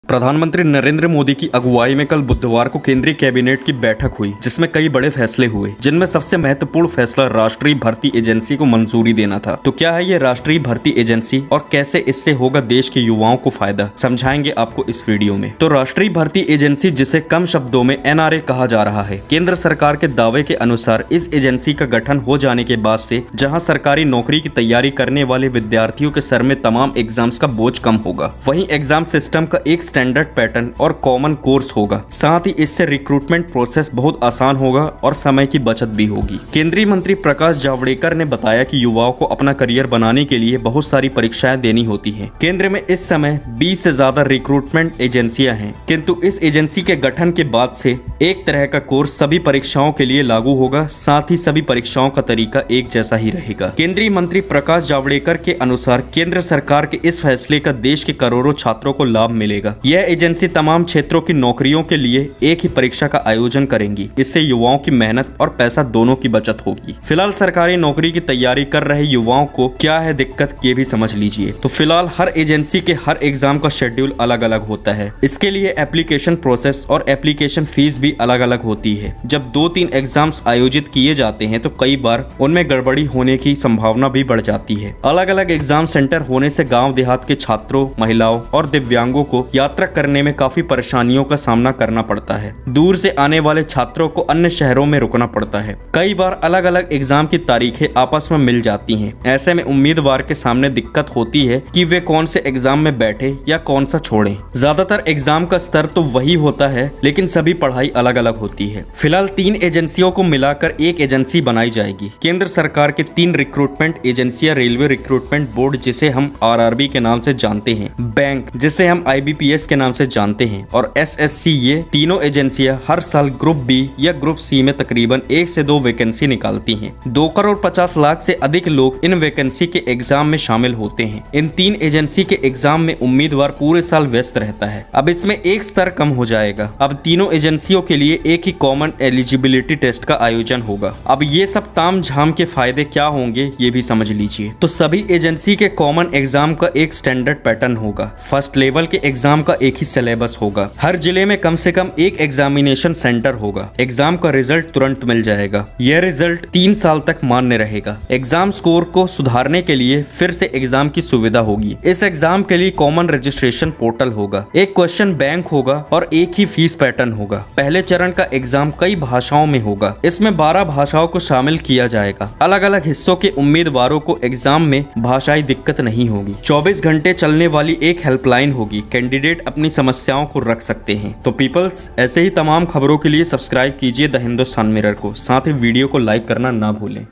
प्रधानमंत्री नरेंद्र मोदी की अगुवाई में कल बुधवार को केंद्रीय कैबिनेट की बैठक हुई, जिसमें कई बड़े फैसले हुए, जिनमें सबसे महत्वपूर्ण फैसला राष्ट्रीय भर्ती एजेंसी को मंजूरी देना था। तो क्या है ये राष्ट्रीय भर्ती एजेंसी और कैसे इससे होगा देश के युवाओं को फायदा, समझाएंगे आपको इस वीडियो में। तो राष्ट्रीय भर्ती एजेंसी, जिसे कम शब्दों में NRA कहा जा रहा है, केंद्र सरकार के दावे के अनुसार इस एजेंसी का गठन हो जाने के बाद से जहाँ सरकारी नौकरी की तैयारी करने वाले विद्यार्थियों के सर में तमाम एग्जाम्स का बोझ कम होगा। वहीं एग्जाम सिस्टम का एक स्टैंडर्ड पैटर्न और कॉमन कोर्स होगा। साथ ही इससे रिक्रूटमेंट प्रोसेस बहुत आसान होगा और समय की बचत भी होगी। केंद्रीय मंत्री प्रकाश जावड़ेकर ने बताया कि युवाओं को अपना करियर बनाने के लिए बहुत सारी परीक्षाएं देनी होती हैं। केंद्र में इस समय 20 से ज्यादा रिक्रूटमेंट एजेंसियां हैं, किंतु इस एजेंसी के गठन के बाद से एक तरह का कोर्स सभी परीक्षाओं के लिए लागू होगा। साथ ही सभी परीक्षाओं का तरीका एक जैसा ही रहेगा। केंद्रीय मंत्री प्रकाश जावड़ेकर के अनुसार केंद्र सरकार के इस फैसले का देश के करोड़ों छात्रों को लाभ मिलेगा। यह एजेंसी तमाम क्षेत्रों की नौकरियों के लिए एक ही परीक्षा का आयोजन करेंगी। इससे युवाओं की मेहनत और पैसा दोनों की बचत होगी। फिलहाल सरकारी नौकरी की तैयारी कर रहे युवाओं को क्या है दिक्कत, ये भी समझ लीजिए। तो फिलहाल हर एजेंसी के हर एग्जाम का शेड्यूल अलग अलग होता है। इसके लिए एप्लीकेशन प्रोसेस और एप्लीकेशन फीस भी अलग अलग होती है। जब 2-3 एग्जाम्स आयोजित किए जाते हैं तो कई बार उनमें गड़बड़ी होने की संभावना भी बढ़ जाती है। अलग अलग एग्जाम सेंटर होने से गाँव देहात के छात्रों, महिलाओं और दिव्यांगों को यात्रा करने में काफी परेशानियों का सामना करना पड़ता है। दूर से आने वाले छात्रों को अन्य शहरों में रुकना पड़ता है। कई बार अलग अलग एग्जाम की तारीखें आपस में मिल जाती हैं। ऐसे में उम्मीदवार के सामने दिक्कत होती है कि वे कौन से एग्जाम में बैठे या कौन सा छोड़े। ज्यादातर एग्जाम का स्तर तो वही होता है, लेकिन सभी पढ़ाई अलग अलग होती है। फिलहाल 3 एजेंसियों को मिलाकर एक एजेंसी बनाई जाएगी। केंद्र सरकार के 3 रिक्रूटमेंट एजेंसियां, रेलवे रिक्रूटमेंट बोर्ड जिसे हम RRB के नाम से जानते हैं, बैंक जिसे हम IBPS के नाम से जानते हैं, और SSC, ये तीनों एजेंसियां हर साल ग्रुप B या ग्रुप C में तकरीबन 1 से 2 वैकेंसी निकालती हैं। 2 करोड़ 50 लाख से अधिक लोग इन वैकेंसी के एग्जाम में शामिल होते हैं। इन 3 एजेंसी के एग्जाम में उम्मीदवार पूरे साल व्यस्त रहता है। अब इसमें एक स्तर कम हो जाएगा। अब तीनों एजेंसियों के लिए एक ही कॉमन एलिजिबिलिटी टेस्ट का आयोजन होगा। अब ये सब ताम झाम के फायदे क्या होंगे, ये भी समझ लीजिए। तो सभी एजेंसी के कॉमन एग्जाम का एक स्टैंडर्ड पैटर्न होगा। फर्स्ट लेवल के एग्जाम का एक ही सिलेबस होगा। हर जिले में कम से कम एक एग्जामिनेशन सेंटर होगा। एग्जाम का रिजल्ट तुरंत मिल जाएगा। यह रिजल्ट 3 साल तक मान्य रहेगा। एग्जाम स्कोर को सुधारने के लिए फिर से एग्जाम की सुविधा होगी। इस एग्जाम के लिए कॉमन रजिस्ट्रेशन पोर्टल होगा, एक क्वेश्चन बैंक होगा और एक ही फीस पैटर्न होगा। पहले चरण का एग्जाम कई भाषाओं में होगा। इसमें 12 भाषाओं को शामिल किया जाएगा। अलग अलग हिस्सों के उम्मीदवारों को एग्जाम में भाषाई दिक्कत नहीं होगी। 24 घंटे चलने वाली एक हेल्पलाइन होगी। कैंडिडेट अपनी समस्याओं को रख सकते हैं। तो पीपल्स, ऐसे ही तमाम खबरों के लिए सब्सक्राइब कीजिए द हिंदुस्तान मिरर को। साथ ही वीडियो को लाइक करना ना भूलें।